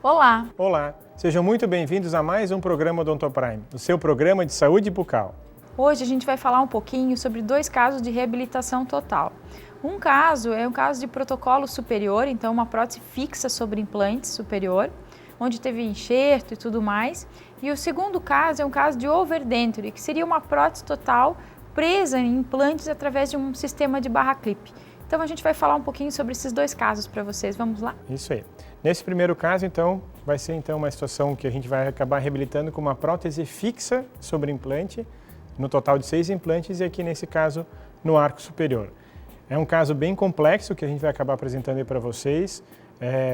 Olá! Olá, sejam muito bem-vindos a mais um programa Odontoprime, o seu programa de saúde bucal. Hoje a gente vai falar um pouquinho sobre dois casos de reabilitação total. Um caso é um caso de protocolo superior, então uma prótese fixa sobre implante superior, onde teve enxerto e tudo mais. E o segundo caso é um caso de overdenture, que seria uma prótese total presa em implantes através de um sistema de barra clip. Então a gente vai falar um pouquinho sobre esses dois casos para vocês. Vamos lá? Isso aí. Nesse primeiro caso, então, vai ser uma situação que a gente vai acabar reabilitando com uma prótese fixa sobre implante, no total de 6 implantes e aqui nesse caso no arco superior. É um caso bem complexo que a gente vai acabar apresentando aí para vocês,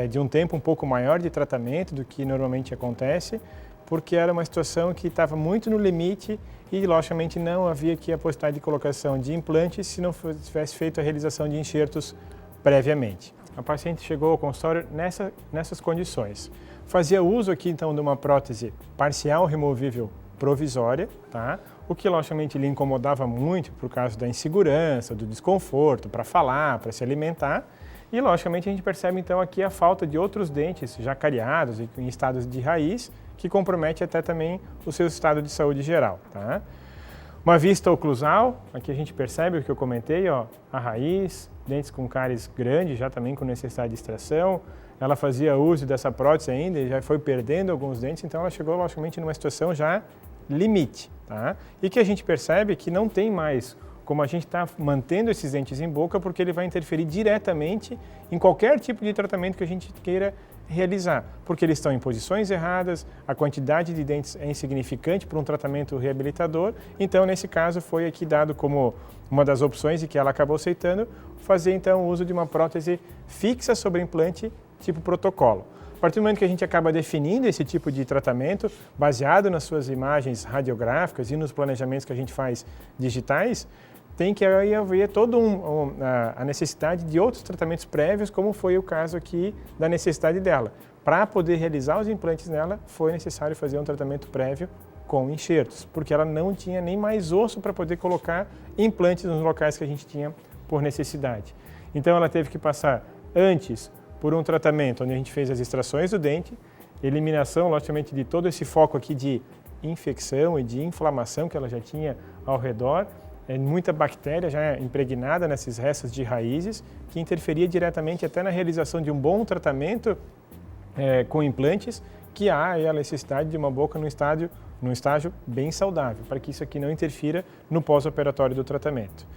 de um tempo um pouco maior de tratamento do que normalmente acontece, porque era uma situação que estava muito no limite e, logicamente, não havia aqui a possibilidade de colocação de implantes se não tivesse feito a realização de enxertos previamente. A paciente chegou ao consultório nessas condições. Fazia uso aqui, então, de uma prótese parcial removível provisória, tá? O que, logicamente, lhe incomodava muito por causa da insegurança, do desconforto, para falar, para se alimentar. E, logicamente, a gente percebe, então, aqui a falta de outros dentes já cariados e em estados de raiz, que compromete até também o seu estado de saúde geral, tá? Uma vista oclusal, aqui a gente percebe o que eu comentei, ó, a raiz, dentes com cáries grande, já também com necessidade de extração. Ela fazia uso dessa prótese ainda e já foi perdendo alguns dentes, então ela chegou, logicamente, numa situação já limite, tá? E que a gente percebe que não tem mais como a gente está mantendo esses dentes em boca, porque ele vai interferir diretamente em qualquer tipo de tratamento que a gente queira realizar, porque eles estão em posições erradas, a quantidade de dentes é insignificante para um tratamento reabilitador, então nesse caso foi aqui dado como uma das opções e que ela acabou aceitando, fazer então o uso de uma prótese fixa sobre implante tipo protocolo. A partir do momento que a gente acaba definindo esse tipo de tratamento, baseado nas suas imagens radiográficas e nos planejamentos que a gente faz digitais, tem que haver toda a necessidade de outros tratamentos prévios, como foi o caso aqui da necessidade dela. Para poder realizar os implantes nela, foi necessário fazer um tratamento prévio com enxertos, porque ela não tinha nem mais osso para poder colocar implantes nos locais que a gente tinha por necessidade. Então ela teve que passar antes por um tratamento onde a gente fez as extrações do dente, eliminação, logicamente, de todo esse foco aqui de infecção e de inflamação que ela já tinha ao redor, muita bactéria já impregnada nesses restos de raízes, que interferia diretamente até na realização de um bom tratamento com implantes, que há a necessidade de uma boca num estágio bem saudável, para que isso aqui não interfira no pós-operatório do tratamento.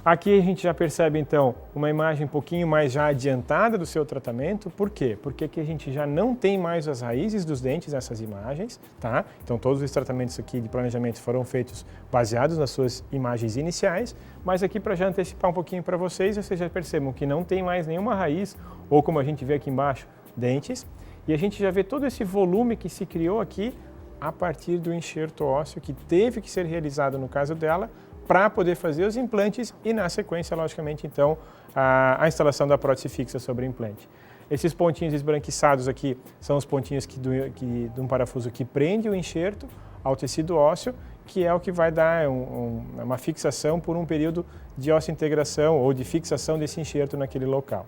Aqui a gente já percebe, então, uma imagem um pouquinho mais já adiantada do seu tratamento. Por quê? Porque aqui a gente já não tem mais as raízes dos dentes nessas imagens, tá? Então, todos os tratamentos aqui de planejamento foram feitos baseados nas suas imagens iniciais, mas aqui para já antecipar um pouquinho para vocês já percebam que não tem mais nenhuma raiz, ou como a gente vê aqui embaixo, dentes, e a gente já vê todo esse volume que se criou aqui a partir do enxerto ósseo que teve que ser realizado no caso dela, para poder fazer os implantes e, na sequência, logicamente, então, a instalação da prótese fixa sobre o implante. Esses pontinhos esbranquiçados aqui são os pontinhos de um parafuso que prende o enxerto ao tecido ósseo, que é o que vai dar uma fixação por um período de osseointegração ou de fixação desse enxerto naquele local.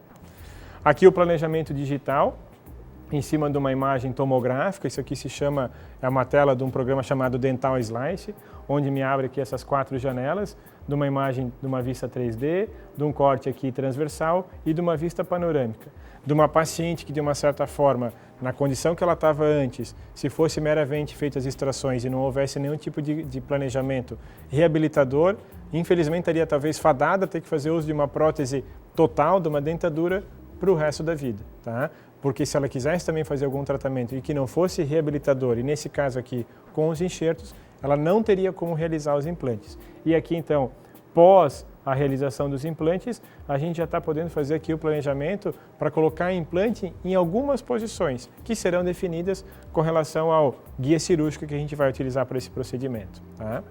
Aqui o planejamento digital, em cima de uma imagem tomográfica, isso aqui é uma tela de um programa chamado Dental Slice, onde me abre aqui essas 4 janelas, de uma imagem de uma vista 3D, de um corte aqui transversal e de uma vista panorâmica. De uma paciente que, de uma certa forma, na condição que ela estava antes, se fosse meramente feitas extrações e não houvesse nenhum tipo de planejamento reabilitador, infelizmente estaria talvez fadada a ter que fazer uso de uma prótese total, de uma dentadura, para o resto da vida, tá? Porque se ela quisesse também fazer algum tratamento e que não fosse reabilitador, e nesse caso aqui com os enxertos, ela não teria como realizar os implantes. E aqui então, pós a realização dos implantes, a gente já está podendo fazer aqui o planejamento para colocar implante em algumas posições, que serão definidas com relação ao guia cirúrgico que a gente vai utilizar para esse procedimento, tá?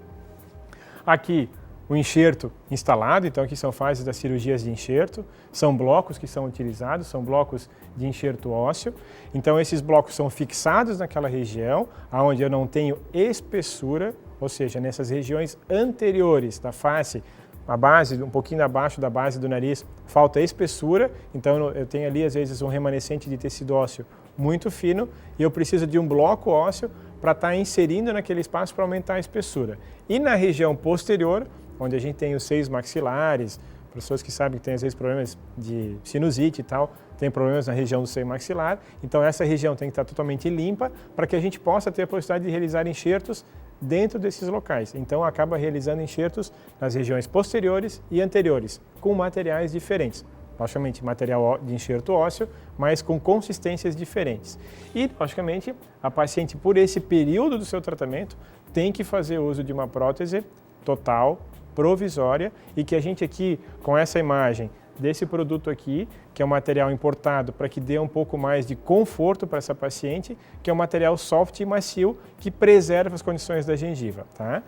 Aqui, o enxerto instalado, então aqui são fases das cirurgias de enxerto, são blocos que são utilizados, são blocos de enxerto ósseo, então esses blocos são fixados naquela região, onde eu não tenho espessura, ou seja, nessas regiões anteriores da face, a base, um pouquinho abaixo da base do nariz, falta espessura, então eu tenho ali às vezes um remanescente de tecido ósseo muito fino e eu preciso de um bloco ósseo para estar inserindo naquele espaço para aumentar a espessura. E na região posterior, onde a gente tem os seios maxilares, pessoas que sabem que tem às vezes problemas de sinusite e tal, tem problemas na região do seio maxilar, então essa região tem que estar totalmente limpa para que a gente possa ter a possibilidade de realizar enxertos dentro desses locais. Então acaba realizando enxertos nas regiões posteriores e anteriores, com materiais diferentes. Logicamente, material de enxerto ósseo, mas com consistências diferentes. E, logicamente, a paciente, por esse período do seu tratamento, tem que fazer uso de uma prótese total, provisória, e que a gente aqui, com essa imagem desse produto aqui, que é um material importado para que dê um pouco mais de conforto para essa paciente, que é um material soft e macio, que preserva as condições da gengiva, tá?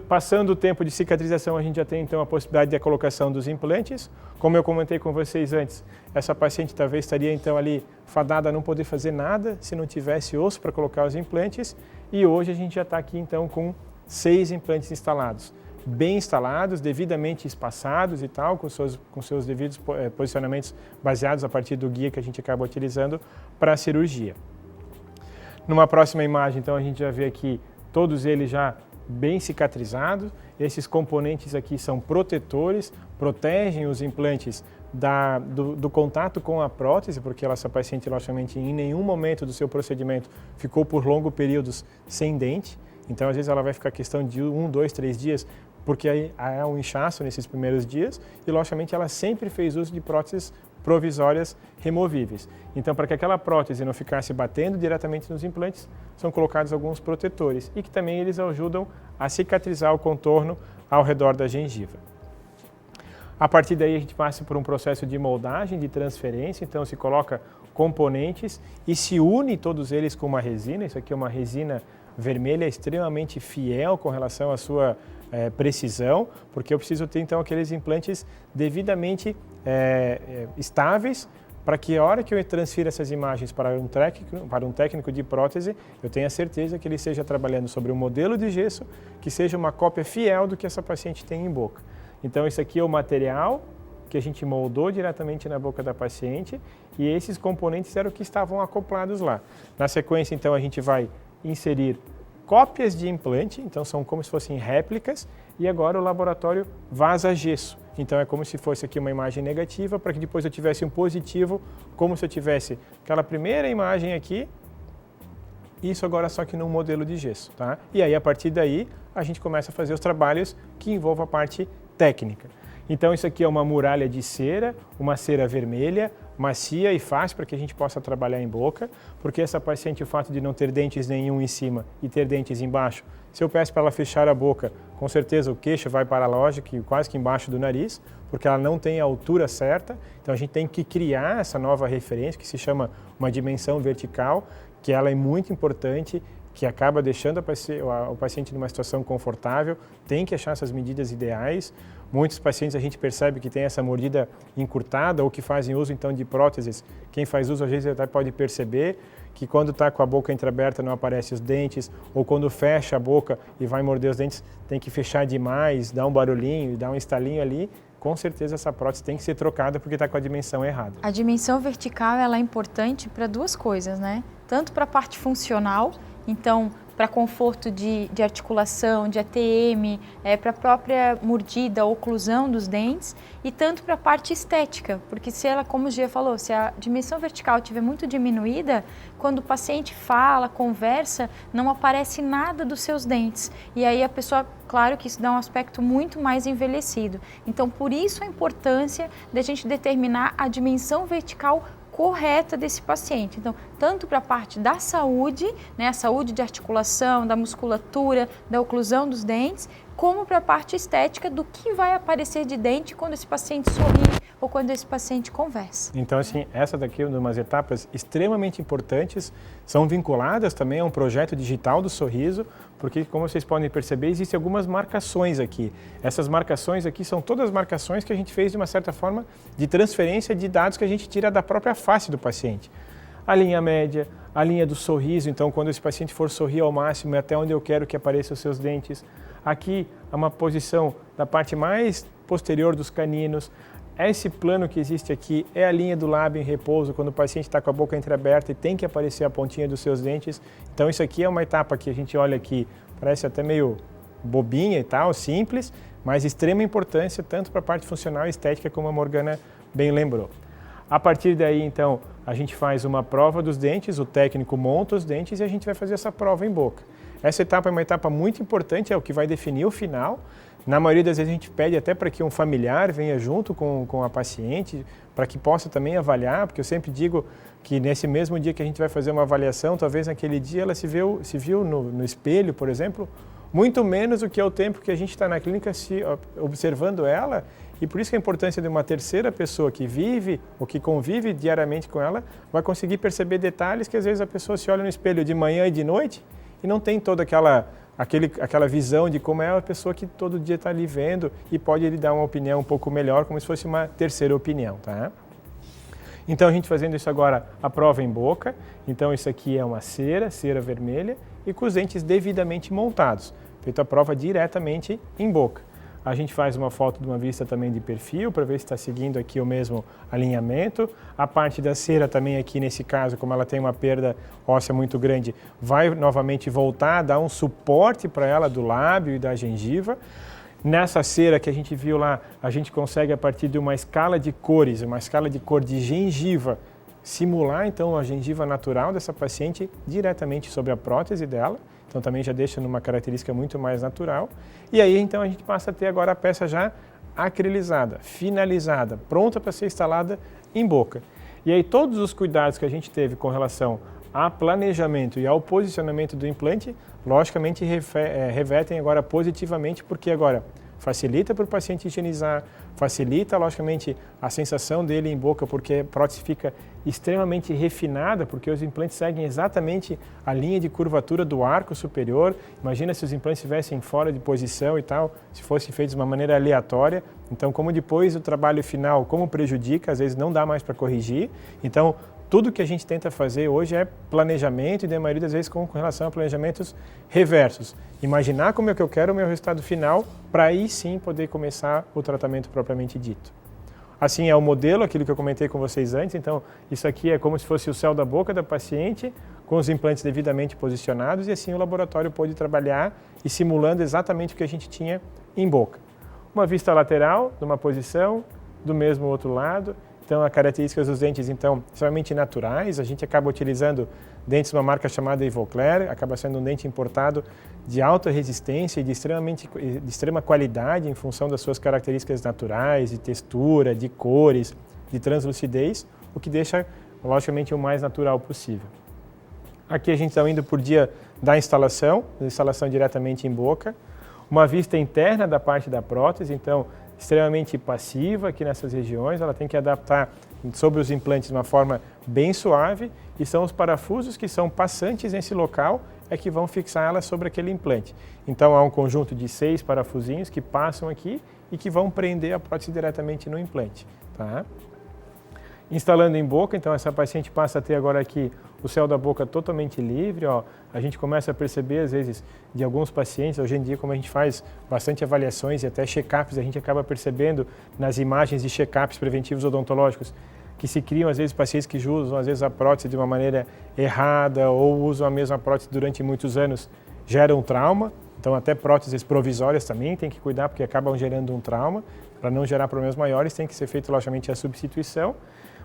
Passando o tempo de cicatrização, a gente já tem então a possibilidade de colocação dos implantes. Como eu comentei com vocês antes, essa paciente talvez estaria então ali fadada a não poder fazer nada se não tivesse osso para colocar os implantes. E hoje a gente já está aqui então com 6 implantes instalados, bem instalados, devidamente espaçados e tal, com seus devidos posicionamentos baseados a partir do guia que a gente acaba utilizando para a cirurgia. Numa próxima imagem, então, a gente já vê aqui todos eles já bem cicatrizados. Esses componentes aqui são protetores, protegem os implantes do contato com a prótese, porque essa paciente, logicamente, em nenhum momento do seu procedimento ficou por longos períodos sem dente. Então, às vezes, ela vai ficar questão de 1, 2, 3 dias, porque aí há um inchaço nesses primeiros dias e, logicamente, ela sempre fez uso de próteses provisórias removíveis. Então, para que aquela prótese não ficasse batendo diretamente nos implantes, são colocados alguns protetores e que também eles ajudam a cicatrizar o contorno ao redor da gengiva. A partir daí a gente passa por um processo de moldagem, de transferência, então se coloca componentes e se une todos eles com uma resina. Isso aqui é uma resina vermelha extremamente fiel com relação à sua precisão, porque eu preciso ter então aqueles implantes devidamente estáveis para que a hora que eu transfira essas imagens para um técnico de prótese, eu tenha certeza que ele esteja trabalhando sobre um modelo de gesso que seja uma cópia fiel do que essa paciente tem em boca. Então, esse aqui é o material que a gente moldou diretamente na boca da paciente e esses componentes eram que estavam acoplados lá. Na sequência, então, a gente vai inserir cópias de implante, então são como se fossem réplicas, e agora o laboratório vaza gesso. Então é como se fosse aqui uma imagem negativa, para que depois eu tivesse um positivo, como se eu tivesse aquela primeira imagem aqui, isso agora só que num modelo de gesso, tá? E aí a partir daí a gente começa a fazer os trabalhos que envolvam a parte técnica. Então isso aqui é uma muralha de cera, uma cera vermelha, macia e fácil para que a gente possa trabalhar em boca, porque essa paciente, o fato de não ter dentes nenhum em cima e ter dentes embaixo, se eu peço para ela fechar a boca, com certeza o queixo vai para a lógica, quase que embaixo do nariz, porque ela não tem a altura certa, então a gente tem que criar essa nova referência, que se chama uma dimensão vertical, que ela é muito importante, que acaba deixando o paciente numa situação confortável, tem que achar essas medidas ideais. Muitos pacientes a gente percebe que tem essa mordida encurtada ou que fazem uso então de próteses. Quem faz uso às vezes até pode perceber que quando está com a boca entreaberta não aparecem os dentes, ou quando fecha a boca e vai morder os dentes tem que fechar demais, dar um barulhinho, dar um estalinho ali. Com certeza essa prótese tem que ser trocada porque está com a dimensão errada. A dimensão vertical ela é importante para duas coisas, né? Tanto para a parte funcional, então para conforto de articulação, de ATM, para a própria mordida, oclusão dos dentes, e tanto para a parte estética, porque se ela, como o Gia falou, se a dimensão vertical estiver muito diminuída, quando o paciente fala, conversa, não aparece nada dos seus dentes. E aí a pessoa, claro que isso dá um aspecto muito mais envelhecido. Então, por isso a importância de a gente determinar a dimensão vertical correta desse paciente. Então, tanto para a parte da saúde, né, a saúde de articulação, da musculatura, da oclusão dos dentes, como para a parte estética do que vai aparecer de dente quando esse paciente sorri ou quando esse paciente conversa. Então, assim, essa daqui é uma das etapas extremamente importantes, são vinculadas também a um projeto digital do sorriso, porque, como vocês podem perceber, existem algumas marcações aqui. Essas marcações aqui são todas marcações que a gente fez, de uma certa forma, de transferência de dados que a gente tira da própria face do paciente. A linha média, a linha do sorriso, então, quando esse paciente for sorrir ao máximo, é até onde eu quero que apareçam os seus dentes. Aqui, é uma posição da parte mais posterior dos caninos. Esse plano que existe aqui é a linha do lábio em repouso, quando o paciente está com a boca entreaberta e tem que aparecer a pontinha dos seus dentes. Então isso aqui é uma etapa que a gente olha aqui, parece até meio bobinha e tal, simples, mas extrema importância tanto para a parte funcional e estética, como a Morgana bem lembrou. A partir daí, então, a gente faz uma prova dos dentes, o técnico monta os dentes e a gente vai fazer essa prova em boca. Essa etapa é uma etapa muito importante, é o que vai definir o final. Na maioria das vezes a gente pede até para que um familiar venha junto com a paciente, para que possa também avaliar, porque eu sempre digo que nesse mesmo dia que a gente vai fazer uma avaliação, talvez naquele dia ela se viu no espelho, por exemplo, muito menos do que é o tempo que a gente está na clínica observando ela, e por isso que a importância de uma terceira pessoa que vive ou que convive diariamente com ela vai conseguir perceber detalhes que às vezes a pessoa se olha no espelho de manhã e de noite e não tem toda aquela visão de como é a pessoa que todo dia está ali vendo e pode lhe dar uma opinião um pouco melhor, como se fosse uma terceira opinião, tá? Então a gente fazendo isso agora, a prova em boca, então isso aqui é uma cera vermelha e com os dentes devidamente montados, feita a prova diretamente em boca. A gente faz uma foto de uma vista também de perfil para ver se está seguindo aqui o mesmo alinhamento. A parte da cera também aqui nesse caso, como ela tem uma perda óssea muito grande, vai novamente voltar, dar um suporte para ela do lábio e da gengiva. Nessa cera que a gente viu lá, a gente consegue a partir de uma escala de cores, uma escala de cor de gengiva, simular então a gengiva natural dessa paciente diretamente sobre a prótese dela. Então também já deixa numa característica muito mais natural. E aí então a gente passa a ter agora a peça já acrilizada, finalizada, pronta para ser instalada em boca. E aí todos os cuidados que a gente teve com relação a planejamento e ao posicionamento do implante, logicamente revertem agora positivamente, porque agora facilita para o paciente higienizar, facilita, logicamente, a sensação dele em boca, porque a prótese fica extremamente refinada, porque os implantes seguem exatamente a linha de curvatura do arco superior. Imagina se os implantes estivessem fora de posição e tal, se fossem feitos de uma maneira aleatória. Então, como depois o trabalho final, como prejudica, às vezes não dá mais para corrigir. Então, tudo que a gente tenta fazer hoje é planejamento e, na maioria das vezes, com relação a planejamentos reversos. Imaginar como é que eu quero o meu resultado final para aí sim poder começar o tratamento propriamente dito. Assim é o modelo, aquilo que eu comentei com vocês antes. Então, isso aqui é como se fosse o céu da boca da paciente, com os implantes devidamente posicionados, e assim o laboratório pode trabalhar e simulando exatamente o que a gente tinha em boca. Uma vista lateral, numa posição, do mesmo outro lado. Então, as características dos dentes, então, extremamente naturais. A gente acaba utilizando dentes de uma marca chamada Ivoclar, acaba sendo um dente importado de alta resistência e de extrema qualidade em função das suas características naturais, de textura, de cores, de translucidez, o que deixa, logicamente, o mais natural possível. Aqui a gente está indo por dia da instalação diretamente em boca. Uma vista interna da parte da prótese, então, extremamente passiva aqui nessas regiões, ela tem que adaptar sobre os implantes de uma forma bem suave e são os parafusos que são passantes nesse local é que vão fixar ela sobre aquele implante. Então há um conjunto de 6 parafusinhos que passam aqui e que vão prender a prótese diretamente no implante. Tá? Instalando em boca, então essa paciente passa a ter agora aqui o céu da boca totalmente livre, ó. A gente começa a perceber, às vezes, de alguns pacientes, hoje em dia, como a gente faz bastante avaliações e até check-ups, a gente acaba percebendo nas imagens de check-ups preventivos odontológicos que se criam, às vezes, pacientes que usam, às vezes, a prótese de uma maneira errada ou usam a mesma prótese durante muitos anos, geram um trauma. Então, até próteses provisórias também tem que cuidar, porque acabam gerando um trauma. Para não gerar problemas maiores, tem que ser feito, logicamente, a substituição.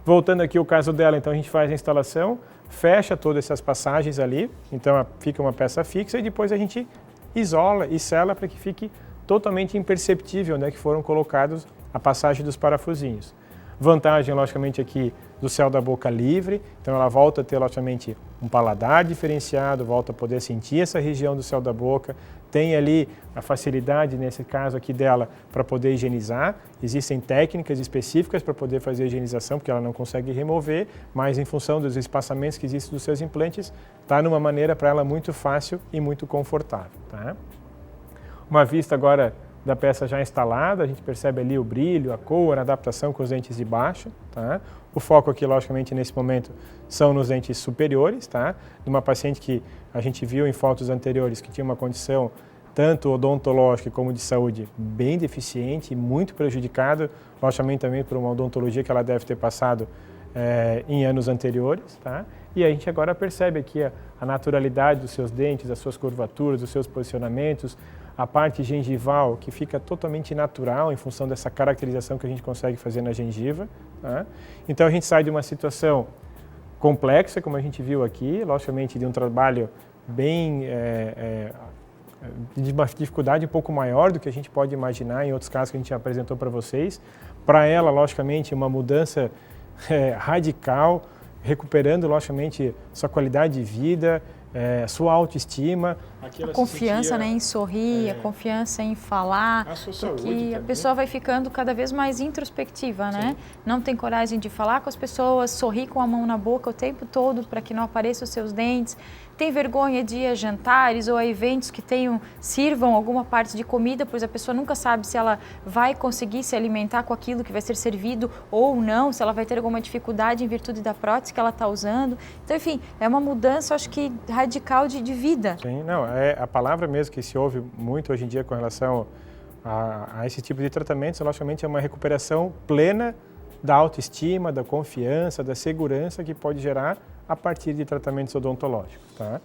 Voltando aqui ao caso dela, então a gente faz a instalação, fecha todas essas passagens ali, então fica uma peça fixa e depois a gente isola e sela para que fique totalmente imperceptível onde é que foram colocados a passagem dos parafusinhos. Vantagem, logicamente, aqui do céu da boca livre, então ela volta a ter, logicamente, um paladar diferenciado, volta a poder sentir essa região do céu da boca, tem ali a facilidade, nesse caso aqui dela, para poder higienizar. Existem técnicas específicas para poder fazer a higienização, porque ela não consegue remover, mas em função dos espaçamentos que existem dos seus implantes, está numa maneira para ela muito fácil e muito confortável. Tá? Uma vista agora da peça já instalada, a gente percebe ali o brilho, a cor, a adaptação com os dentes de baixo. Tá? O foco aqui, logicamente, nesse momento, são nos dentes superiores, tá? De uma paciente que a gente viu em fotos anteriores que tinha uma condição tanto odontológico como de saúde, bem deficiente e muito prejudicado, logicamente também por uma odontologia que ela deve ter passado em anos anteriores, tá? E a gente agora percebe aqui a naturalidade dos seus dentes, as suas curvaturas, os seus posicionamentos, a parte gengival que fica totalmente natural em função dessa caracterização que a gente consegue fazer na gengiva, tá? Então a gente sai de uma situação complexa, como a gente viu aqui, logicamente de um trabalho bem de uma dificuldade um pouco maior do que a gente pode imaginar em outros casos que a gente apresentou para vocês. Para ela, logicamente, uma mudança radical, recuperando, logicamente, sua qualidade de vida, sua autoestima. A confiança, né, em sorrir, a confiança em falar, porque a pessoa vai ficando cada vez mais introspectiva, né? Não tem coragem de falar com as pessoas, sorrir com a mão na boca o tempo todo para que não apareçam os seus dentes. Tem vergonha de ir a jantares ou a eventos que sirvam alguma parte de comida, pois a pessoa nunca sabe se ela vai conseguir se alimentar com aquilo que vai ser servido ou não, se ela vai ter alguma dificuldade em virtude da prótese que ela está usando. Então, enfim, é uma mudança, acho que radical de vida. Sim, não, é a palavra mesmo que se ouve muito hoje em dia com relação a esse tipo de tratamentos, logicamente é uma recuperação plena da autoestima, da confiança, da segurança que pode gerar a partir de tratamentos odontológicos, tá?